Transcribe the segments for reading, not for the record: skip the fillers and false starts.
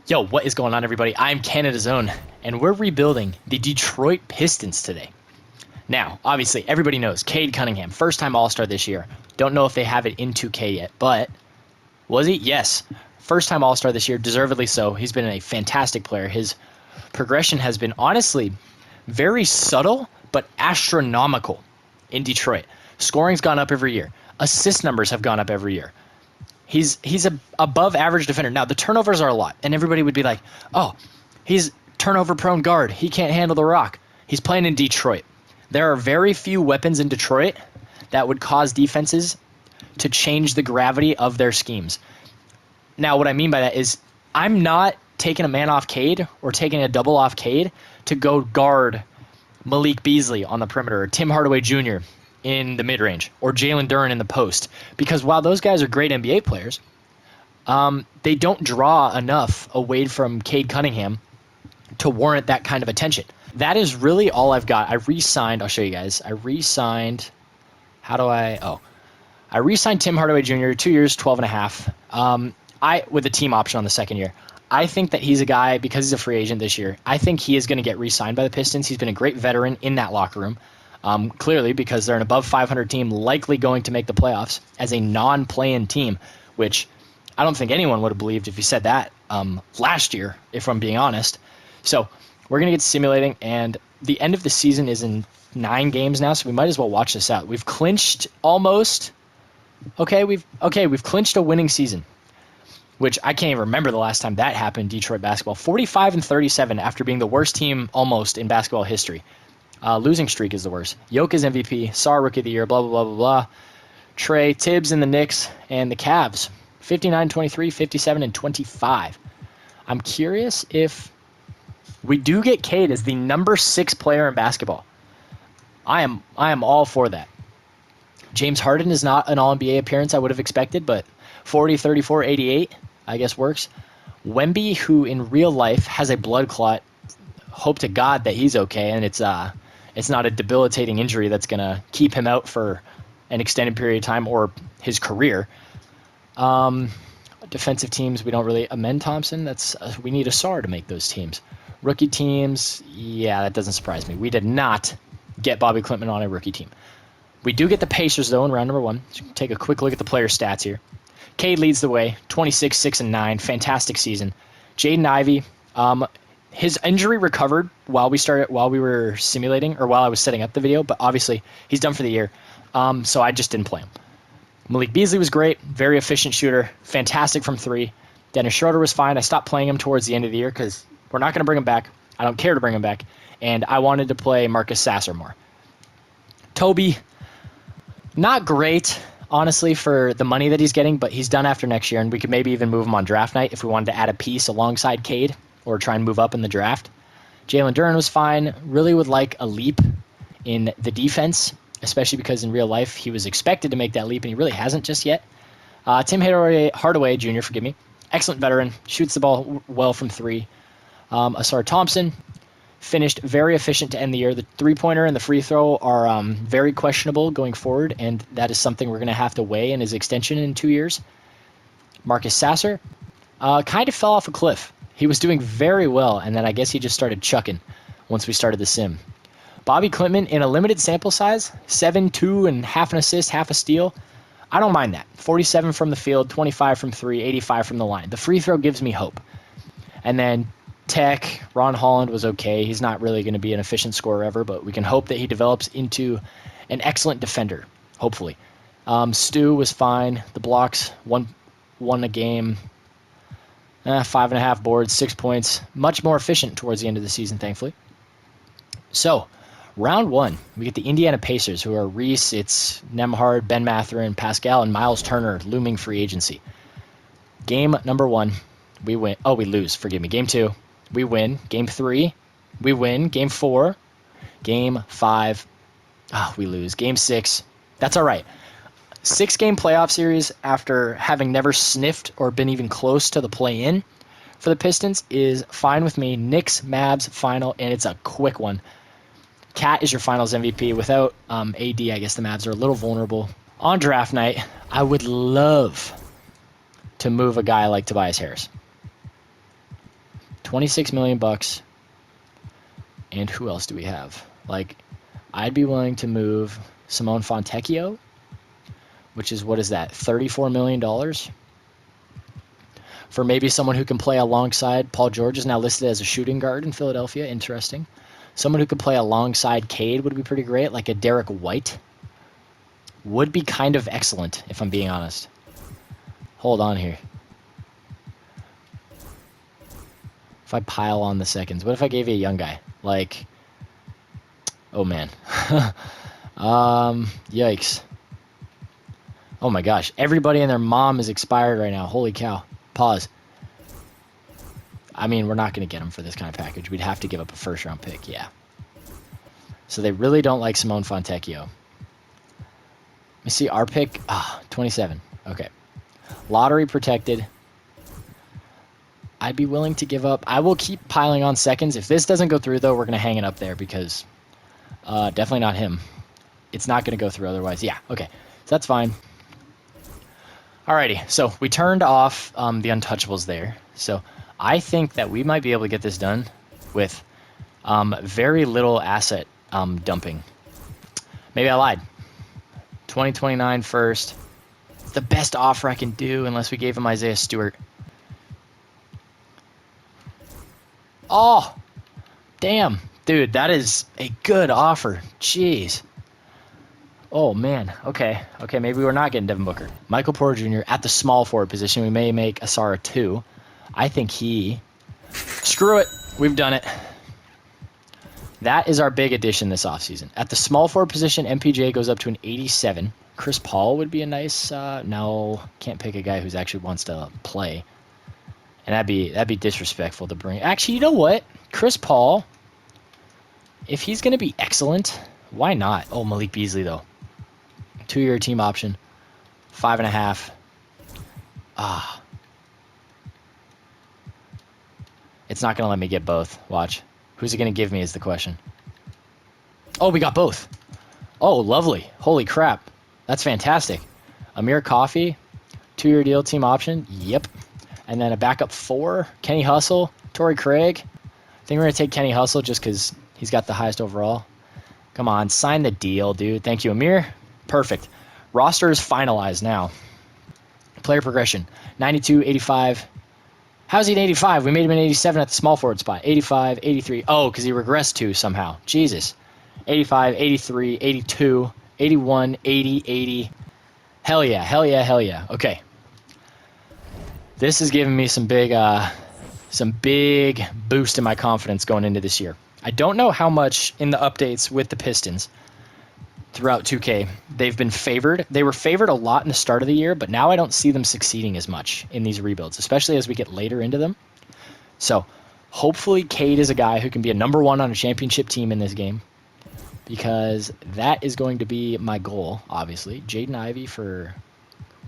Yo, what is going on, everybody? I'm Canada's own, and we're rebuilding the Detroit Pistons today. Now, obviously, everybody knows CADE Cunningham, first-time All-Star this year. Don't know if they have it in 2K yet, but was he? Yes. First-time All-Star this year, deservedly so. He's been a fantastic player. His progression has been, honestly, very subtle, but astronomical in Detroit. Scoring's gone up every year. Assist numbers have gone up every year. He's a above average defender. Now the turnovers are a lot, and everybody would be like, "Oh, he's turnover prone guard. He can't handle the rock." He's playing in Detroit. There are very few weapons in Detroit that would cause defenses to change the gravity of their schemes. Now, what I mean by that is I'm not taking a man off CADE or taking a double off CADE to go guard Malik Beasley on the perimeter or Tim Hardaway Jr. in the mid-range or Jalen Duren in the post. Because while those guys are great NBA players, they don't draw enough away from CADE Cunningham to warrant that kind of attention. That is really all I've got. I re-signed, I'll show you guys. I re-signed Tim Hardaway Jr., 2 years, 12 and a half. With a team option on the second year. I think that he's a guy, because he's a free agent this year, I think he is going to get re-signed by the Pistons. He's been a great veteran in that locker room. Clearly, because they're an above 500 team, likely going to make the playoffs as a non-play-in team, which I don't think anyone would have believed if you said that last year, if I'm being honest. So we're going to get simulating, and the end of the season is in 9 games now, so we might as well watch this out. We've clinched almost. We've clinched a winning season, which I can't even remember the last time that happened in Detroit basketball. 45-37 after being the worst team almost in basketball history. Losing streak is the worst. Jokic is MVP. Sar Rookie of the Year, blah, blah, blah, blah, blah. Trae, Tibbs in the Knicks, and the Cavs. 59-23, 57-25. I'm curious if we do get CADE as the number 6 player in basketball. I am all for that. James Harden is not an All-NBA appearance I would have expected, but 40, 34, 88, I guess works. Wemby, who in real life has a blood clot, hope to God that he's okay, and it's not a debilitating injury that's going to keep him out for an extended period of time or his career. Defensive teams, we don't really amend Thompson. We need a SAR to make those teams. Rookie teams, yeah, that doesn't surprise me. We did not get Bobby Klintman on a rookie team. We do get the Pacers, though, in round number 1. So take a quick look at the player stats here. CADE leads the way, 26, 6, and 9. Fantastic season. Jaden Ivey, his injury recovered while we were simulating, or while I was setting up the video, but obviously he's done for the year, so I just didn't play him. Malik Beasley was great, very efficient shooter, fantastic from 3. Dennis Schroeder was fine. I stopped playing him towards the end of the year because we're not going to bring him back. I don't care to bring him back, and I wanted to play Marcus Sasser more. Toby, not great, honestly, for the money that he's getting, but he's done after next year, and we could maybe even move him on draft night if we wanted to add a piece alongside CADE or try and move up in the draft. Jalen Duren was fine. Really would like a leap in the defense, especially because in real life he was expected to make that leap, and he really hasn't just yet. Tim Hardaway Jr., excellent veteran, shoots the ball well from 3. Asar Thompson, finished very efficient to end the year. The three-pointer and the free throw are very questionable going forward, and that is something we're going to have to weigh in his extension in 2 years. Marcus Sasser kind of fell off a cliff. He was doing very well, and then I guess he just started chucking once we started the sim. Bobby Klintman, in a limited sample size, 7, 2, and half an assist, half a steal. I don't mind that. 47 from the field, 25 from 3, 85 from the line. The free throw gives me hope. And then Tech, Ron Holland was okay. He's not really going to be an efficient scorer ever, but we can hope that he develops into an excellent defender, hopefully. Stu was fine. The blocks, won a game. 5.5 boards, 6 points. Much more efficient towards the end of the season, thankfully. So, round 1, we get the Indiana Pacers, who are Reese, it's Nemhard, Ben Mathurin, Pascal, and Miles Turner, looming free agency. Game number 1, we win. Oh, we lose. Forgive me. Game 2, we win. Game 3, we win. Game 4, Game 5, we lose. Game 6, that's all right. 6-game playoff series after having never sniffed or been even close to the play-in for the Pistons is fine with me. Knicks, Mavs, final, and it's a quick one. Cat is your finals MVP. Without AD, I guess the Mavs are a little vulnerable. On draft night, I would love to move a guy like Tobias Harris. $26 million bucks. And who else do we have? Like, I'd be willing to move Simone Fontecchio, which is, what is that, $34 million? For maybe someone who can play alongside Paul George is now listed as a shooting guard in Philadelphia. Interesting. Someone who could play alongside Cade would be pretty great, like a Derek White. Would be kind of excellent, if I'm being honest. Hold on here. If I pile on the seconds, what if I gave you a young guy? Like, oh man. Yikes. Oh my gosh. Everybody and their mom is expired right now. Holy cow. Pause. I mean, we're not going to get him for this kind of package. We'd have to give up a first-round pick, yeah. So they really don't like Simone Fontecchio. Let me see, our pick, 27. Okay. Lottery protected. I'd be willing to give up. I will keep piling on seconds. If this doesn't go through, though, we're going to hang it up there because definitely not him. It's not going to go through otherwise. Yeah, okay. So that's fine. Alrighty, so we turned off the untouchables there. So I think that we might be able to get this done with very little asset dumping. Maybe I lied. 2029 first. It's the best offer I can do unless we gave him Isaiah Stewart. Oh, damn. Dude, that is a good offer. Jeez. Oh, man. Okay, maybe we're not getting Devin Booker. Michael Porter Jr. at the small forward position. We may make Asara 2. I think he... Screw it. We've done it. That is our big addition this offseason. At the small forward position, MPJ goes up to an 87. Chris Paul would be a nice... no, can't pick a guy who actually wants to play. And that'd be disrespectful to bring... Actually, you know what? Chris Paul, if he's going to be excellent, why not? Oh, Malik Beasley, though. 2-year team option. 5.5. It's not going to let me get both. Watch. Who's it going to give me is the question. Oh, we got both. Oh, lovely. Holy crap. That's fantastic. Amir Coffey. 2-year deal, team option. Yep. And then a backup 4. Kenny Hustle. Torrey Craig. I think we're going to take Kenny Hustle just because he's got the highest overall. Come on, sign the deal, dude. Thank you, Amir. Perfect. Roster is finalized now. Player progression. 92, 85. How's he an 85? We made him an 87 at the small forward spot. 85, 83. Oh, because he regressed 2 somehow. Jesus. 85, 83, 82, 81, 80, 80. Hell yeah, hell yeah, hell yeah. Okay. This is giving me some big boost in my confidence going into this year. I don't know how much in the updates with the Pistons throughout 2K they've been favored. They were favored a lot in the start of the year, but now I don't see them succeeding as much in these rebuilds, especially as we get later into them. So hopefully Cade is a guy who can be a number 1 on a championship team in this game, because that is going to be my goal, obviously. Jaden Ivey for...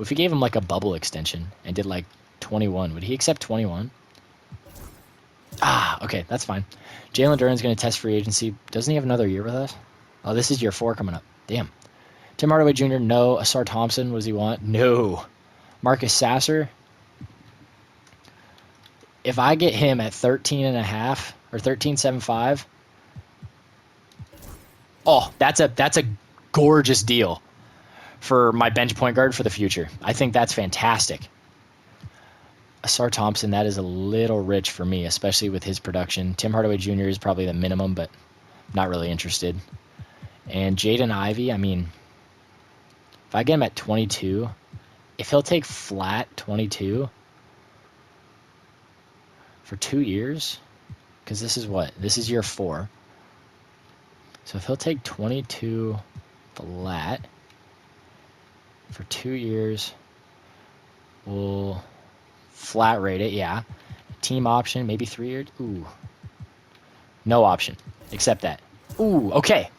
If we gave him like a bubble extension and did like 21, would he accept 21? Okay, that's fine. Jalen Duren's going to test free agency. Doesn't he have another year with us? Oh, this is year 4 coming up. Damn. Tim Hardaway Jr., no. Asar Thompson, what does he want? No. Marcus Sasser. If I get him at 13.5 or 13.75, oh, that's a gorgeous deal for my bench point guard for the future. I think that's fantastic. Asar Thompson, that is a little rich for me, especially with his production. Tim Hardaway Jr. is probably the minimum, but not really interested. And Jaden Ivey, I mean, if I get him at 22, if he'll take flat 22 for 2 years, because this is what? This is year 4. So if he'll take 22 flat for 2 years, we'll flat rate it, yeah. Team option, maybe 3 years. Ooh. No option. Accept that. Ooh, okay.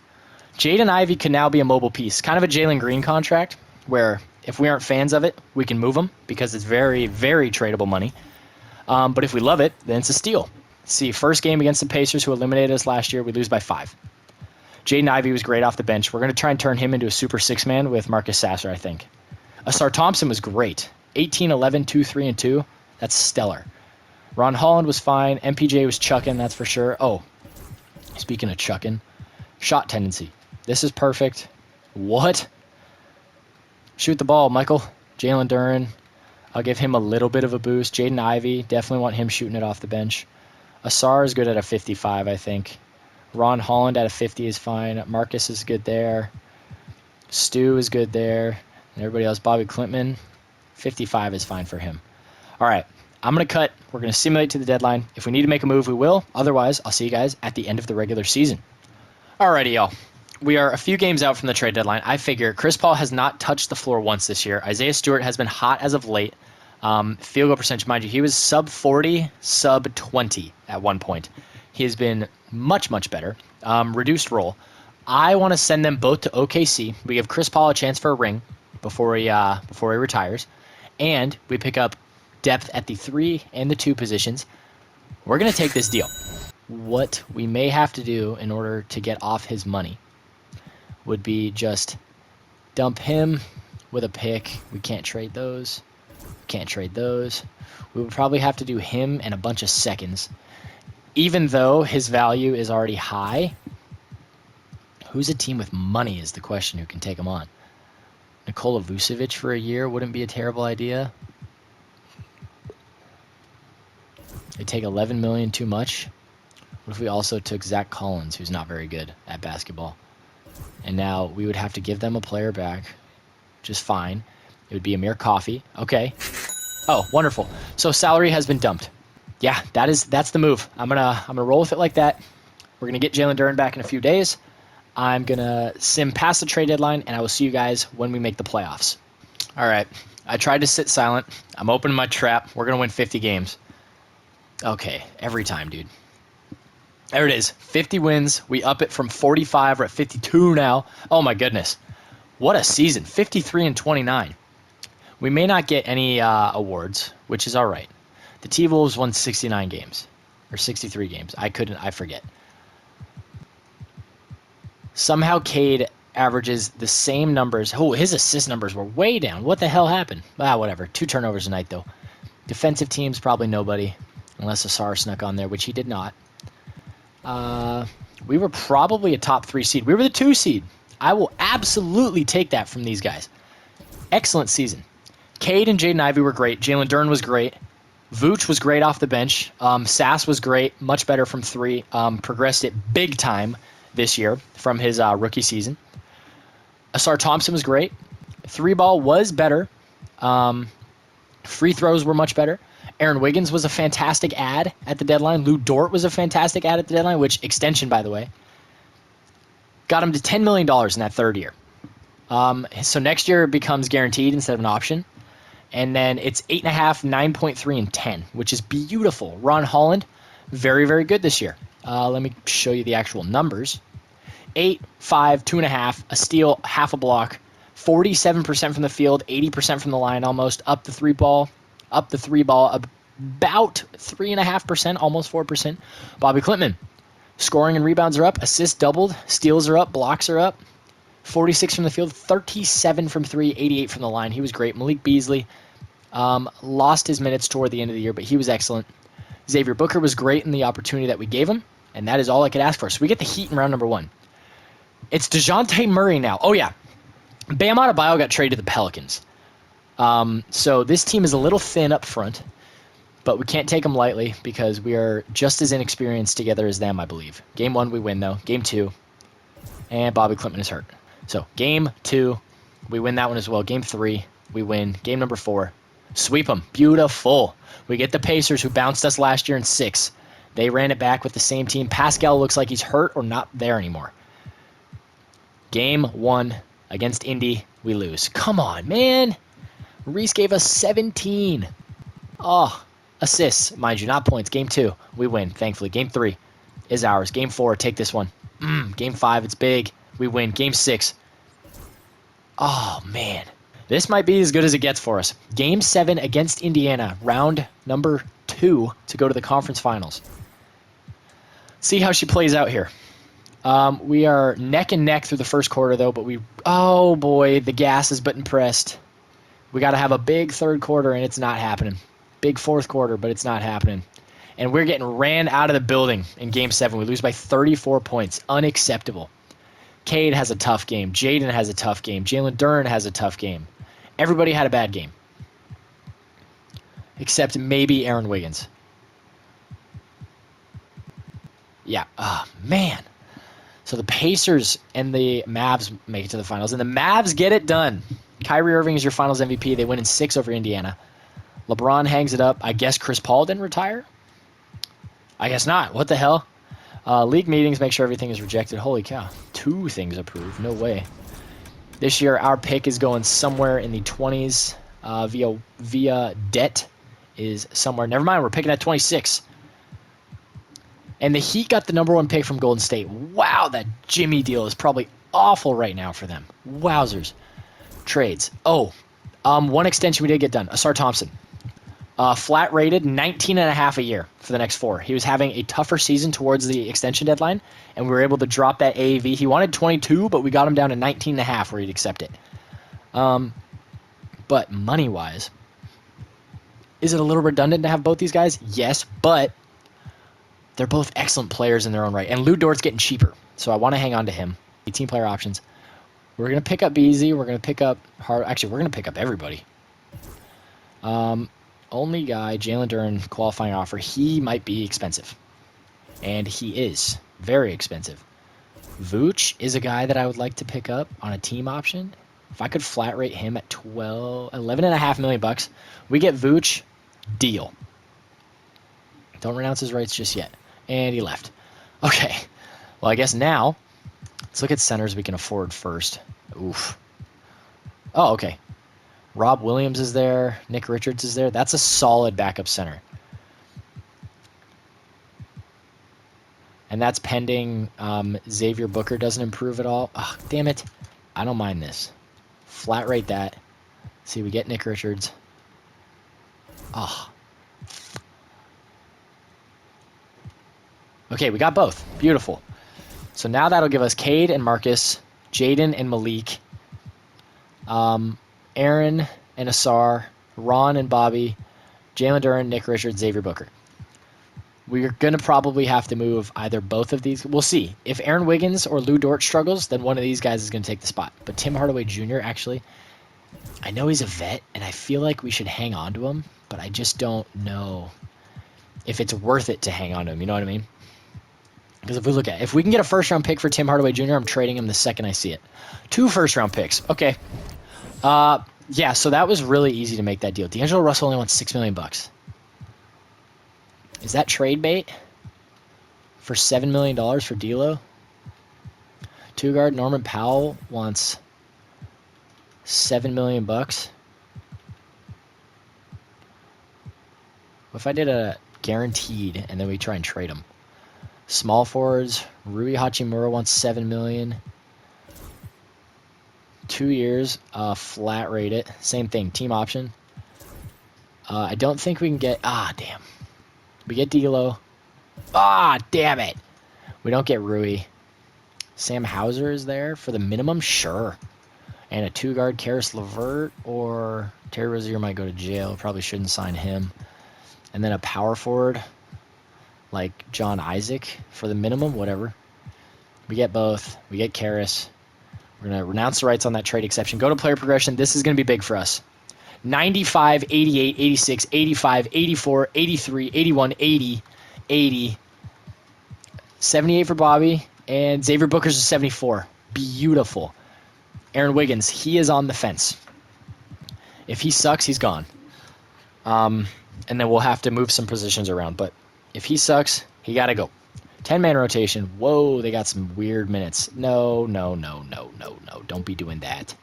Jaden Ivey can now be a mobile piece. Kind of a Jalen Green contract, where if we aren't fans of it, we can move him because it's very, very tradable money. But if we love it, then it's a steal. See, first game against the Pacers, who eliminated us last year, we lose by 5. Jaden Ivey was great off the bench. We're going to try and turn him into a super 6-man with Marcus Sasser, I think. Asar Thompson was great. 18, 11, 2, 3, and 2. That's stellar. Ron Holland was fine. MPJ was chucking, that's for sure. Oh, speaking of chucking, shot tendency. This is perfect. What? Shoot the ball, Michael. Jalen Duren. I'll give him a little bit of a boost. Jaden Ivey, definitely want him shooting it off the bench. Asar is good at a 55, I think. Ron Holland at a 50 is fine. Marcus is good there. Stu is good there. And everybody else, Bobby Klintman, 55 is fine for him. All right, I'm going to cut. We're going to simulate to the deadline. If we need to make a move, we will. Otherwise, I'll see you guys at the end of the regular season. Alrighty, y'all. We are a few games out from the trade deadline. I figure Chris Paul has not touched the floor once this year. Isaiah Stewart has been hot as of late. Field goal percentage, mind you, he was sub 40, sub 20 at one point. He has been much, much better. Reduced role. I want to send them both to OKC. We give Chris Paul a chance for a ring before he retires. And we pick up depth at the 3 and the 2 positions. We're going to take this deal. What we may have to do in order to get off his money would be just dump him with a pick. We can't trade those. Can't trade those. We would probably have to do him and a bunch of seconds. Even though his value is already high, who's a team with money is the question who can take him on. Nikola Vucevic for a year wouldn't be a terrible idea. They take $11 million too much. What if we also took Zach Collins, who's not very good at basketball? And now we would have to give them a player back, which is fine. It would be Amir Coffey. Okay. Oh, wonderful. So salary has been dumped. Yeah, that's the move. I'm gonna roll with it like that. We're gonna get Jalen Duren back in a few days. I'm gonna sim past the trade deadline, and I will see you guys when we make the playoffs. All right. I tried to sit silent. I'm opening my trap. We're gonna win 50 games. Okay, every time, dude. There it is. 50 wins. We up it from 45. We're at 52 now. Oh, my goodness. What a season. 53-29. We may not get any awards, which is all right. The T-Wolves won 69 games. Or 63 games. I forget. Somehow Cade averages the same numbers. Oh, his assist numbers were way down. What the hell happened? Whatever. 2 turnovers a night, though. Defensive teams, probably nobody. Unless Asar snuck on there, which he did not. We were probably a top 3 seed. We were the 2 seed. I will absolutely take that from these guys. Excellent season. Cade and Jaden Ivey were great. Jalen Duren was great. Vooch was great off the bench. Sass was great. Much better from 3. Progressed it big time this year from his rookie season. Asar Thompson was great. 3-ball was better. Free throws were much better. Aaron Wiggins was a fantastic ad at the deadline. Lou Dort was a fantastic ad at the deadline, which extension, by the way. Got him to $10 million in that 3rd year. So next year it becomes guaranteed instead of an option. And then it's 8.5, 9.3, and 10, which is beautiful. Ron Holland, very, very good this year. Let me show you the actual numbers. 8, 5, 2.5, a steal, half a block, 47% from the field, 80% from the line almost, up the 3-ball, about 3.5%, almost 4%. Bobby Klintman, scoring and rebounds are up, assists doubled, steals are up, blocks are up, 46 from the field, 37 from 3, 88 from the line. He was great. Malik Beasley lost his minutes toward the end of the year, but he was excellent. Xavier Booker was great in the opportunity that we gave him, and that is all I could ask for. So we get the Heat in round number 1. It's DeJounte Murray now. Oh, yeah. Bam Adebayo got traded to the Pelicans. So this team is a little thin up front, but we can't take them lightly because we are just as inexperienced together as them, I believe. Game 1, we win, though. Game 2, and Bobby Klintman is hurt. So game 2, we win that one as well. Game 3, we win. Game number 4, sweep them. Beautiful. We get the Pacers, who bounced us last year in 6. They ran it back with the same team. Pascal looks like he's hurt or not there anymore. Game 1 against Indy, we lose. Come on, man. Reese gave us 17. Oh, assists, mind you, not points. Game 2, we win, thankfully. Game 3 is ours. Game 4, take this one. Game 5, it's big. We win. Game 6. Oh, man. This might be as good as it gets for us. Game 7 against Indiana, round number 2 to go to the conference finals. See how she plays out here. We are neck and neck through the first quarter, though, but oh, boy, the gas is button pressed. We got to have a big 3rd quarter, and it's not happening. Big 4th quarter, but it's not happening. And we're getting ran out of the building in Game 7. We lose by 34 points. Unacceptable. Cade has a tough game. Jaden has a tough game. Jalen Duren has a tough game. Everybody had a bad game. Except maybe Aaron Wiggins. Yeah. Oh, man. So the Pacers and the Mavs make it to the finals. And the Mavs get it done. Kyrie Irving is your finals MVP. They win in 6 over Indiana. LeBron hangs it up. I guess Chris Paul didn't retire? I guess not. What the hell? League meetings make sure everything is rejected. Holy cow. 2 things approved. No way. This year, our pick is going somewhere in the 20s. Via debt is somewhere. Never mind. We're picking at 26. And the Heat got the #1 pick from Golden State. Wow, that Jimmy deal is probably awful right now for them. Wowzers. Trades. Oh, one extension we did get done. Asar Thompson. Flat rated 19.5 a year for the next 4. He was having a tougher season towards the extension deadline, and we were able to drop that AAV. He wanted 22, but we got him down to 19.5 where he'd accept it. But money-wise, is it a little redundant to have both these guys? Yes, but they're both excellent players in their own right. And Lou Dort's getting cheaper, so I want to hang on to him. 18 player options. We're going to pick up Beasley. We're going to pick up Actually, we're going to pick up everybody. Only guy, Jalen Duren, qualifying offer. He might be expensive. And he is very expensive. Vooch is a guy that I would like to pick up on a team option. If I could flat rate him at $11.5 million, we get Vooch. Deal. Don't renounce his rights just yet. And he left. Okay. Well, I guess now, let's look at centers we can afford first. Oof. Oh, okay. Rob Williams is there. Nick Richards is there. That's a solid backup center. And that's pending Xavier Booker doesn't improve at all. Oh, damn it. I don't mind this. Flat rate that. See, we get Nick Richards. Oh. Okay, we got both. Beautiful. So now that'll give us Cade and Marcus, Jaden and Malik, Aaron and Asar, Ron and Bobby, Jalen Duren, Nick Richards, Xavier Booker. We're going to probably have to move either both of these. We'll see. If Aaron Wiggins or Lou Dort struggles, then one of these guys is going to take the spot. But Tim Hardaway Jr., actually, I know he's a vet, and I feel like we should hang on to him, but I just don't know if it's worth it to hang on to him. You know what I mean? Because if we can get a first-round pick for Tim Hardaway Jr., I'm trading him the second I see it. 2 first-round picks. Okay. Yeah, so that was really easy to make that deal. D'Angelo Russell only wants $6 million. Is that trade bait for $7 million for D'Lo? 2-guard Norman Powell wants $7 million. What if I did a guaranteed and then we try and trade him? Small forwards, Rui Hachimura wants $7 million. 2 years, flat rate it. Same thing, team option. I don't think we can get... damn. We get D'Lo. Damn it. We don't get Rui. Sam Hauser is there for the minimum? Sure. And a 2-guard, Karis LeVert, or Terry Rozier might go to jail. Probably shouldn't sign him. And then a power forward, like John Isaac for the minimum, whatever. We get both. We get Karis. We're going to renounce the rights on that trade exception. Go to player progression. This is going to be big for us. 95, 88, 86, 85, 84, 83, 81, 80, 80. 78 for Bobby. And Xavier Booker's a 74. Beautiful. Aaron Wiggins, he is on the fence. If he sucks, he's gone. And then we'll have to move some positions around. But if he sucks, he got to go. 10-man rotation. Whoa, they got some weird minutes. No. Don't be doing that.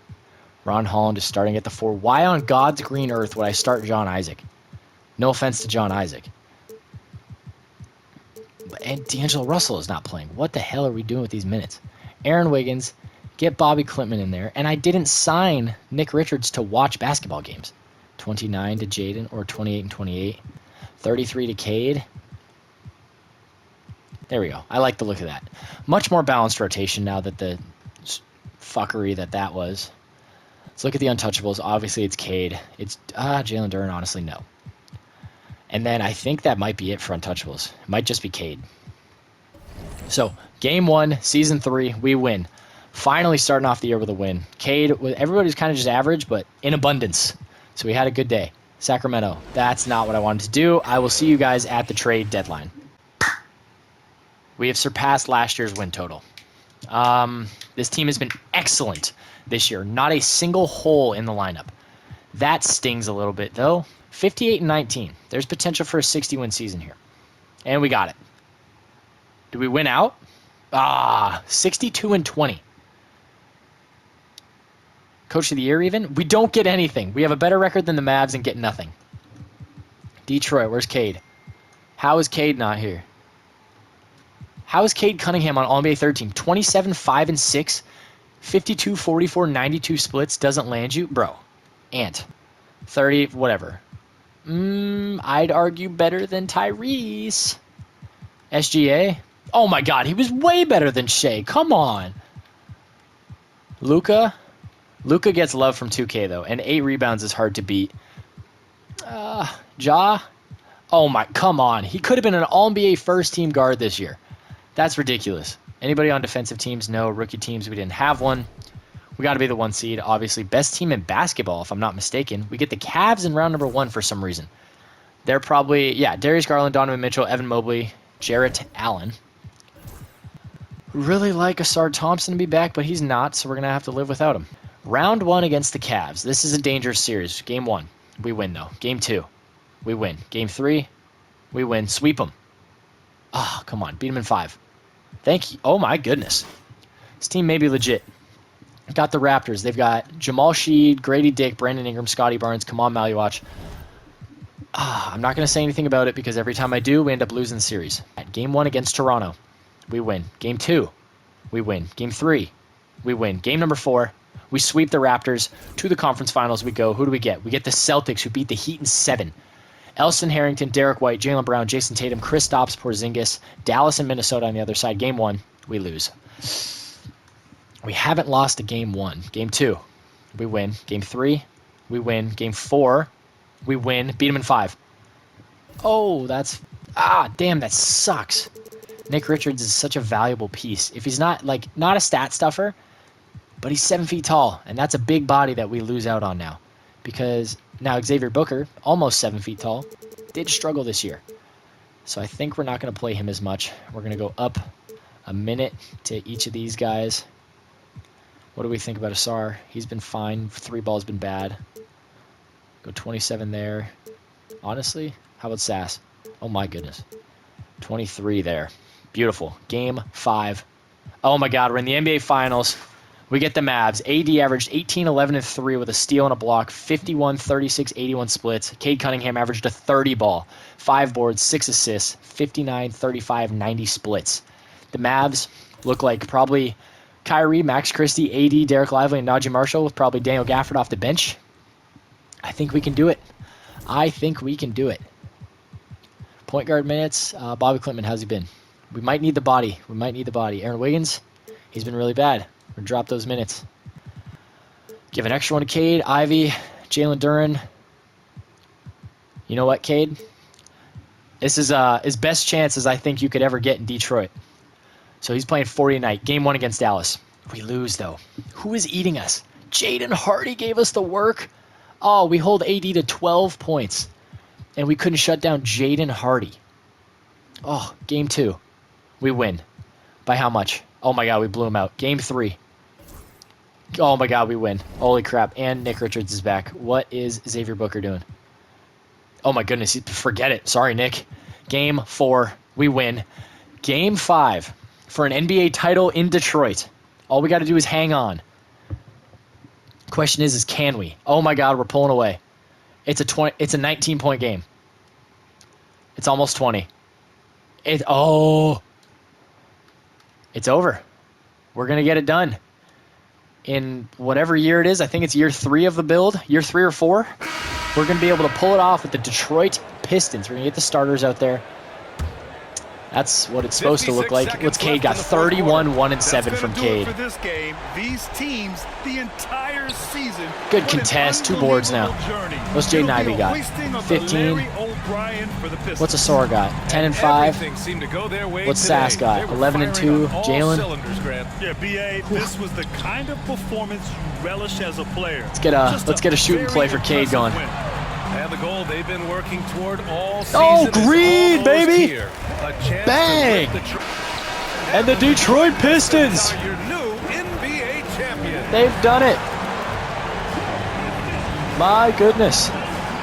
Ron Holland is starting at the 4. Why on God's green earth would I start John Isaac? No offense to John Isaac. And D'Angelo Russell is not playing. What the hell are we doing with these minutes? Aaron Wiggins, get Bobby Klintman in there. And I didn't sign Nick Richards to watch basketball games. 29 to Jaden, or 28 and 28. 33 to Cade. There we go. I like the look of that. Much more balanced rotation now that the fuckery that was. Let's look at the untouchables. Obviously, it's Cade. It's Jalen Duren. Honestly, no. And then I think that might be it for untouchables. It might just be CADE. So, game 1, season 3, we win. Finally starting off the year with a win. CADE, everybody's kind of just average, but in abundance. So we had a good day. Sacramento, that's not what I wanted to do. I will see you guys at the trade deadline. We have surpassed last year's win total. This team has been excellent this year. Not a single hole in the lineup. That stings a little bit, though. 58-19. There's potential for a 60-win season here. And we got it. Did we win out? 62-20. Coach of the year even? We don't get anything. We have a better record than the Mavs and get nothing. Detroit, where's CADE? How is CADE not here? How is CADE Cunningham on All-NBA 13? 27, 5, and 6, 52, 44, 92 splits, doesn't land you? Bro, Ant. 30, whatever. I'd argue better than Tyrese. SGA? Oh my god, he was way better than Shea. Come on. Luka gets love from 2K, though, and 8 rebounds is hard to beat. Ja? Oh my, come on. He could have been an All-NBA first-team guard this year. That's ridiculous. Anybody on defensive teams? No. Rookie teams, we didn't have one. We got to be the 1 seed, obviously. Best team in basketball, if I'm not mistaken. We get the Cavs in round number 1 for some reason. They're probably, Darius Garland, Donovan Mitchell, Evan Mobley, Jarrett Allen. Really like Asar Thompson to be back, but he's not, so we're going to have to live without him. Round 1 against the Cavs. This is a dangerous series. Game 1, we win, though. Game 2, we win. Game 3, we win. Sweep them. Come on. Beat them in 5. Thank you. Oh, my goodness. This team may be legit. Got the Raptors. They've got Jamal Sheed, Grady Dick, Brandon Ingram, Scotty Barnes, Kamal Maluach. I'm not going to say anything about it because every time I do, we end up losing the series. At Game 1 against Toronto, we win. Game 2, we win. Game 3, we win. Game number 4, we sweep the Raptors. To the conference finals we go. Who do we get? We get the Celtics, who beat the Heat in 7. Elston Harrington, Derek White, Jaylen Brown, Jason Tatum, Kristaps Porzingis, Dallas and Minnesota on the other side. Game 1, we lose. We haven't lost a Game 1. Game 2, we win. Game 3, we win. Game 4, we win. Beat them in 5. Oh, that's... damn, that sucks. Nick Richards is such a valuable piece. If he's not a stat stuffer, but he's 7 feet tall, and that's a big body that we lose out on now. Because now Xavier Booker, almost 7 feet tall, did struggle this year. So I think we're not going to play him as much. We're going to go up a minute to each of these guys. What do we think about Asar? He's been fine. 3 ball's been bad. Go 27 there. Honestly, how about Sass? Oh my goodness. 23 there. Beautiful. Game 5. Oh my god, we're in the NBA Finals. We get the Mavs. AD averaged 18, 11, and 3 with a steal and a block. 51, 36, 81 splits. CADE Cunningham averaged a 30 ball. 5 boards, 6 assists. 59, 35, 90 splits. The Mavs look like probably Kyrie, Max Christie, AD, Derek Lively, and Najee Marshall with probably Daniel Gafford off the bench. I think we can do it. Point guard minutes. Bobby Klintman, how's he been? We might need the body. Aaron Wiggins, he's been really bad. We're going to drop those minutes. Give an extra one to CADE, Ivy, Jalen Duren. You know what, CADE? This is his best chances I think you could ever get in Detroit. So he's playing 40 tonight. Game 1 against Dallas. We lose, though. Who is eating us? Jaden Hardy gave us the work. Oh, we hold AD to 12 points. And we couldn't shut down Jaden Hardy. Oh, Game 2. We win. By how much? Oh, my God, we blew him out. Game 3. Oh, my God, we win. Holy crap. And Nick Richards is back. What is Xavier Booker doing? Oh, my goodness. Forget it. Sorry, Nick. Game 4. We win. Game 5. For an NBA title in Detroit. All we got to do is hang on. Question is can we? Oh my God, we're pulling away. It's a 19-point game. It's almost 20. It's over. We're gonna get it done. In whatever year it is, I think it's year 3 of the build, year 3 or 4. We're gonna be able to pull it off with the Detroit Pistons. We're gonna get the starters out there. That's what it's supposed to look like. What's Cade got? 31, 1 and 7 from Cade. For this game, these teams, the entire season. Good contest, 2 boards now. What's Jaden Ivey got? 15. What's Asar got? 10 and 5. What's Sass got? 11 and 2. Jalen. Yeah, BA, this was the kind of performance you relish as a player. Let's get a shoot and play for Cade going. And the goal they've been working toward all season. Oh, green, baby! Bang! And the Detroit Pistons. Your new NBA champion. They've done it. My goodness.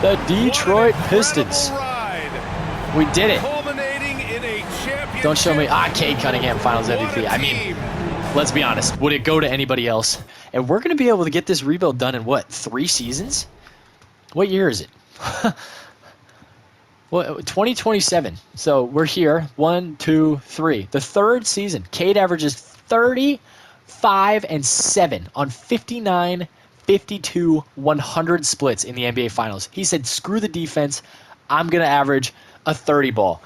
The Detroit Pistons. We did it. Don't show me. CADE Cunningham Finals MVP. I mean, let's be honest. Would it go to anybody else? And we're going to be able to get this rebuild done in what, 3 seasons? What year is it? Well, 2027. So we're here. 1, 2, 3. The 3rd season. Cade averages 35 and 7 on 59, 52, 100 splits in the NBA Finals. He said, screw the defense. I'm going to average a 30 ball.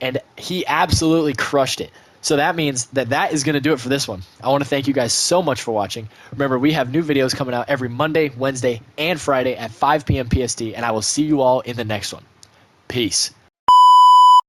And he absolutely crushed it. So that means that is going to do it for this one. I want to thank you guys so much for watching. Remember, we have new videos coming out every Monday, Wednesday, and Friday at 5 p.m. PST, and I will see you all in the next one. Peace.